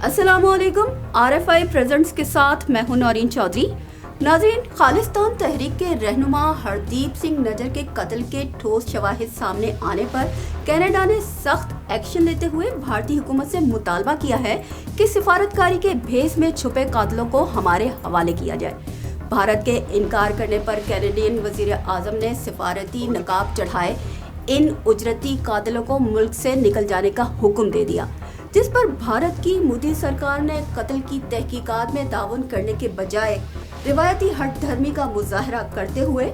अस्सलामुअलैकुम। RFI presents के साथ मैं हूं नौरीन चौधरी। नाज़रीन, खालिस्तान तहरीक के रहनुमा हरदीप सिंह नजर के कत्ल के ठोस शवाहिद सामने आने पर कनाडा ने सख्त एक्शन लेते हुए भारतीय हुकूमत से मुतालबा किया है कि सिफारतकारी के भेस में छुपे कातिलों को हमारे हवाले किया जाए। भारत के इनकार करने पर कैनेडियन वजीर आजम ने सिफारती नकाब चढ़ाए इन उजरती कातिलों को मुल्क से निकल जाने का हुक्म दे दिया, जिस पर भारत की मोदी सरकार ने कत्ल की तहकीकात में ताउन करने के बजाय रिवायती हट धर्मी का मुजाहरा करते हुए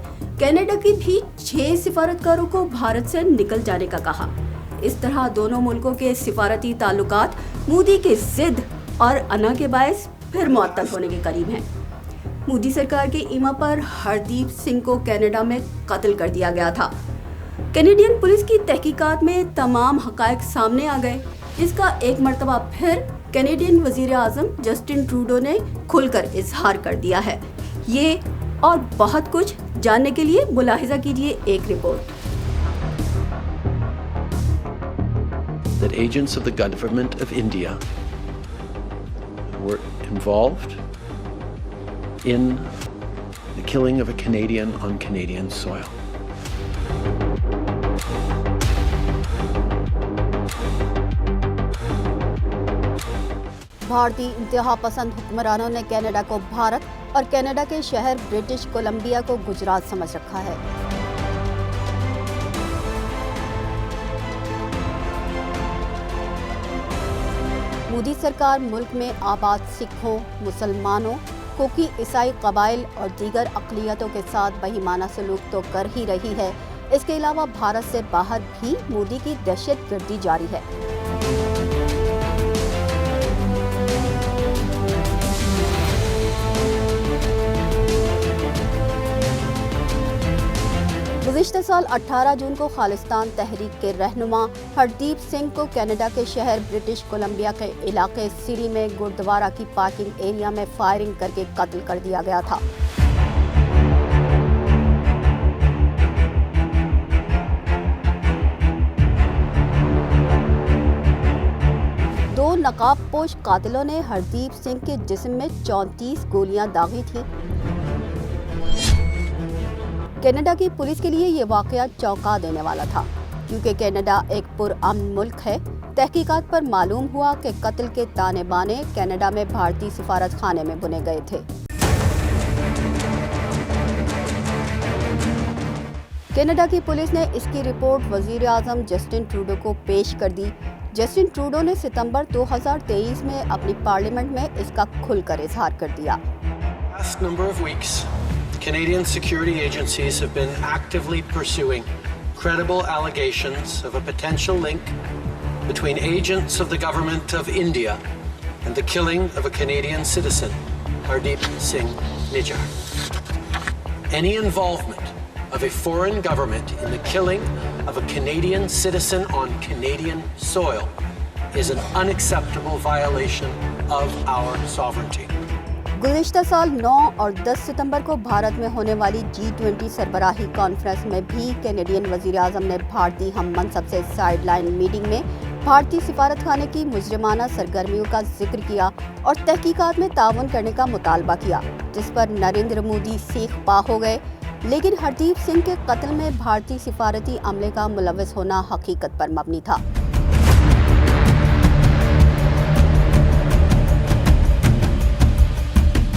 कनाडा की भी 6 सिफारतकारों को भारत से निकल जाने का कहा। इस तरह दोनों मुल्कों के सिफारती ताल्लुकात मोदी के जिद और अना के बायस फिर मुअत्तल होने के करीब हैं। मोदी सरकार के ईमा पर हरदीप सिंह को कनाडा में कत्ल कर दिया गया था। कैनेडियन पुलिस की तहकीकात में तमाम हकायक सामने आ गए, जिसका एक मर्तबा फिर कैनेडियन वजीर आजम जस्टिन ट्रूडो ने खुलकर इजहार कर दिया है। ये और बहुत कुछ जानने के लिए मुलाहिजा कीजिए एक report. That agents of the government of India were involved in the killing of a Canadian on Canadian soil. भारतीय इंतहा पसंद हुक्मरानों ने कनाडा को भारत और कनाडा के शहर ब्रिटिश कोलंबिया को गुजरात समझ रखा है। मोदी सरकार मुल्क में आबाद सिखों, मुसलमानों, कोकी ईसाई कबाइल और दीगर अक़लियतों के साथ बेईमाना सलूक तो कर ही रही है, इसके अलावा भारत से बाहर भी मोदी की दहशतगर्दी जारी है। गुज़िश्ता साल 18 जून को खालिस्तान तहरीक के रहनुमा हरदीप सिंह को कनाडा के शहर ब्रिटिश कोलंबिया के इलाके सिरी में गुरुद्वारा की पार्किंग एरिया में फायरिंग करके कत्ल कर दिया गया था। दो नकाबपोश कातिलों ने हरदीप सिंह के जिस्म में 34 गोलियां दागी थी। कनाडा की पुलिस के लिए ये वाकया चौंका देने वाला था, क्योंकि कनाडा एक पुरअमन मुल्क है। तहकीकात पर मालूम हुआ कि कत्ल के ताने बाने कनाडा में भारतीय सिफारत खाने में बुने गए थे। कनाडा की पुलिस ने इसकी रिपोर्ट वजीर आजम जस्टिन ट्रूडो को पेश कर दी। जस्टिन ट्रूडो ने सितंबर 2023 में अपनी पार्लियामेंट में इसका खुलकर इजहार कर दिया। Canadian security agencies have been actively pursuing credible allegations of a potential link between agents of the government of India and the killing of a Canadian citizen, Hardeep Singh Nijjar. Any involvement of a foreign government in the killing of a Canadian citizen on Canadian soil is an unacceptable violation of our sovereignty. गुज़िश्ता साल 9 और 10 सितंबर को भारत में होने वाली G20 सरबराही conference में भी Canadian वजीर आजम ने भारतीय हम मनसब से साइडलाइन मीटिंग में भारतीय सिफारत खाने की मुजरिमाना सरगर्मियों का जिक्र किया और तहकीकात में ताउन करने का मुतालबा किया, जिस पर नरेंद्र मोदी सीख पा हो गए। लेकिन हरदीप सिंह के कत्ल में भारतीय सिफारती अमले का मुलव्वस होना हकीकत पर मबनी था।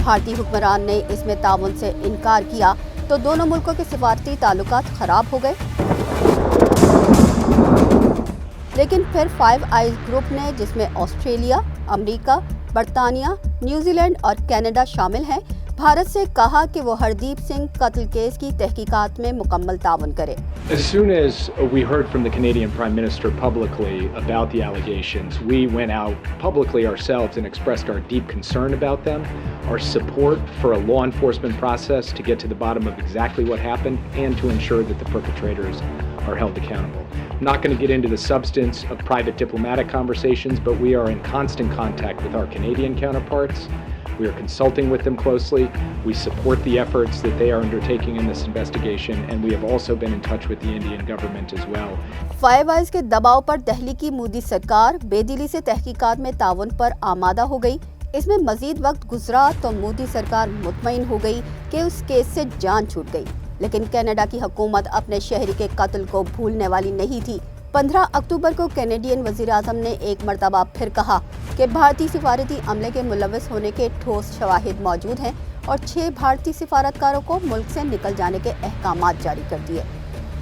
भारतीय हुक्मरान ने इसमें ताउन से इनकार किया तो दोनों मुल्कों के सिफारती ताल्लुकात खराब हो गए। लेकिन फिर फाइव आइज ग्रुप ने, जिसमें ऑस्ट्रेलिया, अमेरिका, बरतानिया, न्यूजीलैंड और कनाडा शामिल हैं, भारत से कहा कि वो हरदीप सिंह कत्ल केस की तहकीकात में मुकम्मल ताउन करे। As soon as we heard from the Canadian Prime Minister publicly about the allegations, we went out publicly ourselves and expressed our deep concern about them, our support for a law enforcement process to get to the bottom of exactly what happened and to ensure that the perpetrators are held accountable. I'm not going to get into the substance of private diplomatic conversations, but we are in constant contact with our Canadian counterparts. We are consulting with them closely. We support the efforts that they are undertaking in this investigation, and we have also been in touch with the Indian government as well. Five eyes के दबाव पर दिल्ली की मोदी सरकार बेदिली से तहकीकात में ताउन पर आमादा हो गई। इसमें मजीद वक्त गुजरा तो मोदी सरकार मुतमईन हो गई कि उस केस से जान छूट गई, लेकिन कनाडा की हुकूमत अपने शहरी के कत्ल को भूलने वाली नहीं थी। 15 अक्टूबर को कैनेडियन वज़ीर-ए-आज़म ने एक मरतबा फिर कहा कि भारतीय सिफारती अमले के मुलव्वस होने के ठोस शवाहिद मौजूद हैं और 6 भारतीय सिफारतकारों को मुल्क से निकल जाने के अहकामात जारी कर दिए।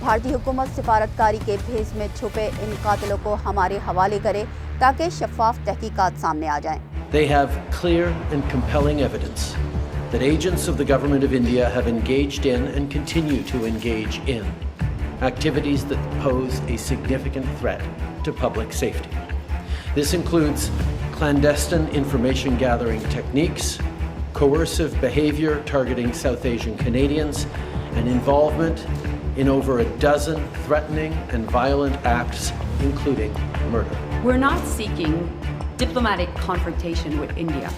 भारतीय हुकूमत सिफारतकारी के भेस में छुपे इन कातिलों को हमारे हवाले करे ताकि शफाफ तहकीकात सामने आ जाएं। They have clear and compelling evidence that agents of the government of India have engaged in and continue to engage in activities that pose a significant threat to public safety. This includes clandestine information gathering techniques, coercive behavior targeting South Asian Canadians, and involvement in over a dozen threatening and violent acts, including murder. We're not seeking diplomatic confrontation with India,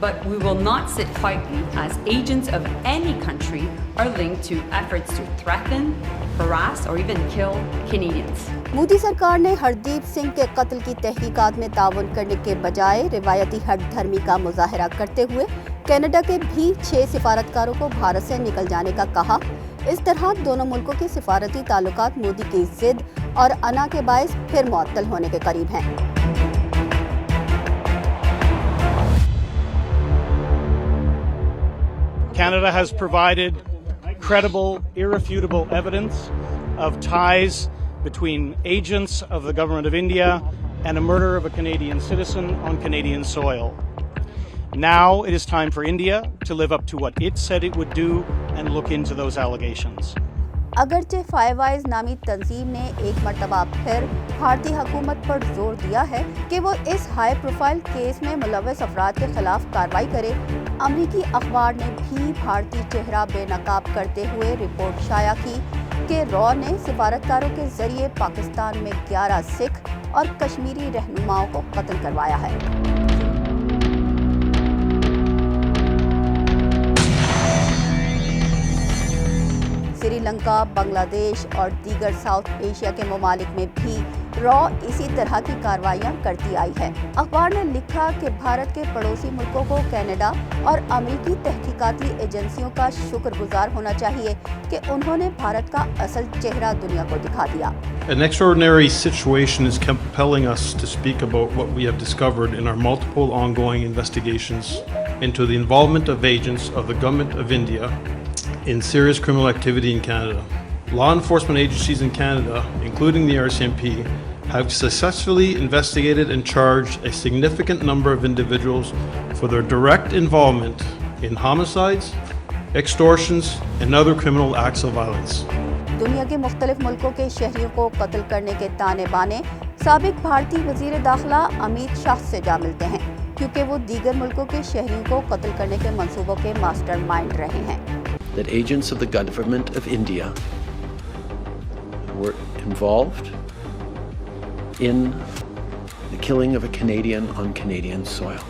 but we will not sit quietly as agents of any country are linked to efforts to threaten, harass or even kill Canadians. Modi सरकार ने हरदीप सिंह के कत्ल की तहकीकात में ताउन करने के बजाय रिवायती हट धर्मी का मुजाहरा करते हुए कनाडा के भी 6 सिफारतकारों को भारत से निकल जाने का कहा। इस तरह दोनों मुल्कों के सिफारती ताल्लुकात मोदी की जिद और अना के बायस फिर मुअत्तल होने के करीब हैं। Canada has provided credible, irrefutable evidence of ties between agents of the government of India and a murder of a Canadian citizen on Canadian soil. Now it is time for India to live up to what it said it would do and look into those allegations. अगरचे five eyes नामी तंजीम ने एक मरतबा फिर भारतीय हुकूमत पर जोर दिया है कि वो इस हाई प्रोफाइल केस में मुलव्वस अफराद के खिलाफ कार्रवाई करे। अमरीकी अखबार ने भी भारतीय चेहरा बेनकाब करते हुए रिपोर्ट शाया की कि रॉ ने सिफारतकारों के जरिए पाकिस्तान में 11 सिख और कश्मीरी रहनुमाओं को कत्ल करवाया है। श्रीलंका, बांग्लादेश और दीगर साउथ एशिया के ममालिक में भी रॉ इसी तरह की कार्रवाइयां करती आई है। अखबार ने लिखा कि भारत के पड़ोसी मुल्कों को कनाडा और अमेरिकी तहकीकाती एजेंसियों का शुक्रगुजार होना चाहिए कि उन्होंने भारत का असल चेहरा दुनिया को दिखा दिया। An extraordinary situation is compelling us to speak about what we have discovered in our multiple ongoing investigations into the involvement of agents of the Government of India in serious criminal activity in Canada. Law enforcement agencies in Canada, including the RCMP, have successfully investigated and charged a significant number of individuals for their direct involvement in homicides, extortions, and other criminal acts of violence. दुनिया के मुख्तलिफ मुल्कों के शहरियों को कत्ल करने के ताने बाने साबिक भारतीय वजीर दाखिला अमित शाह से जा मिलते हैं, क्योंकि वो दीगर मुल्कों के शहरियों को कत्ल करने के मंसूबों के मास्टरमाइंड रहे हैं। That agents of the government of India were involved in the killing of a Canadian on Canadian soil.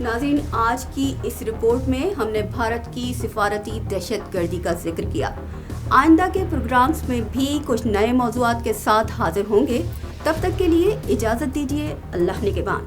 नाज़रीन, आज की इस रिपोर्ट में हमने भारत की सिफारती दहशतगर्दी का जिक्र किया। आइंदा के प्रोग्राम्स में भी कुछ नए मौज़ूआत के साथ हाजिर होंगे। तब तक के लिए इजाज़त दीजिए। अल्लाह निगहबान।